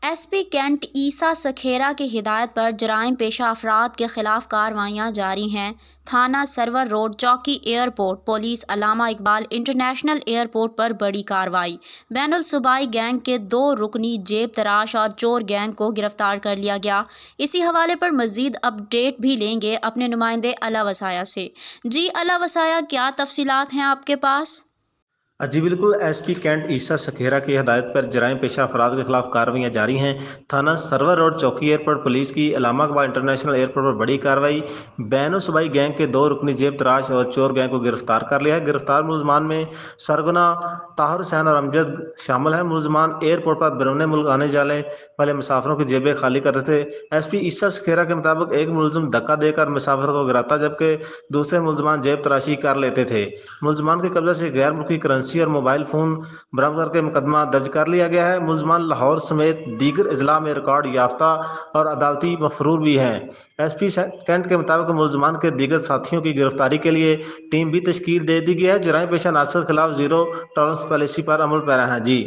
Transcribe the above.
S P Kent عیسیٰ سکھیرا کی ہدایت پر جرائم پیشہ افراد کے خلاف کارروائیاں جاری ہیں۔ تھانہ سرور روڈ چوکی ایئرپورٹ پولیس علامہ اقبال انٹرنیشنل ایئرپورٹ پر بڑی کارروائی۔ بین الصوبائی گینگ کے 2 رکنی جیب تراش اور چور گینگ کو گرفتار کر لیا گیا۔ اسی حوالے پر مزید اپ ڈیٹ بھی لیں گے اپنے نمائندے اعلیٰ وصایا سے۔ جی اعلیٰ وصایا، کیا تفصیلات ہیں آپ کے پاس؟ جی بالکل، ایس پی کینٹ عیسیٰ سکھیرا کی ہدایت پر جرائم پیشہ افراد کے خلاف کارروائیاں جاری ہیں۔ تھانہ سرور روڈ چوکی ایئرپورٹ پولیس کی علامہ اقبال انٹرنیشنل ایئرپورٹ پر بڑی کارروائی۔ بین الصوبائی گینگ کے 2 رکنی جیب تراش اور چور گینگ کو گرفتار کر لیا ہے۔ گرفتار ملزمان میں سرغنہ، طاہر حسین اور امجد شامل ہیں۔ ملزمان ایئرپورٹ پر بیرون ملک آنے جانے والے مسافروں کی جیبیں خالی کر رہے تھے۔ ایس پی عیسیٰ سکھیرا کے مطابق ایک ملزم دھکا دے کر مسافر کو گراتا جبکہ دوسرے ملزمان جیب تراشی کر لیتے تھے۔ ملزمان کے قبضے سے غیر ملکی کرنسی اور موبائل فون برآمد کر کے مقدمہ درج کر لیا گیا ہے۔ ملزمان لاہور سمیت دیگر اضلاع میں ریکارڈ یافتہ اور عدالتی مفرور بھی ہیں۔ ایس پی کینٹ کے مطابق ملزمان کے دیگر ساتھیوں کی گرفتاری کے لیے ٹیم بھی تشکیل دے دی گئی ہے۔ جرائم پیشہ عناصر کے خلاف زیرو ٹالرنس پالیسی پر عمل پیرا ہے۔ جی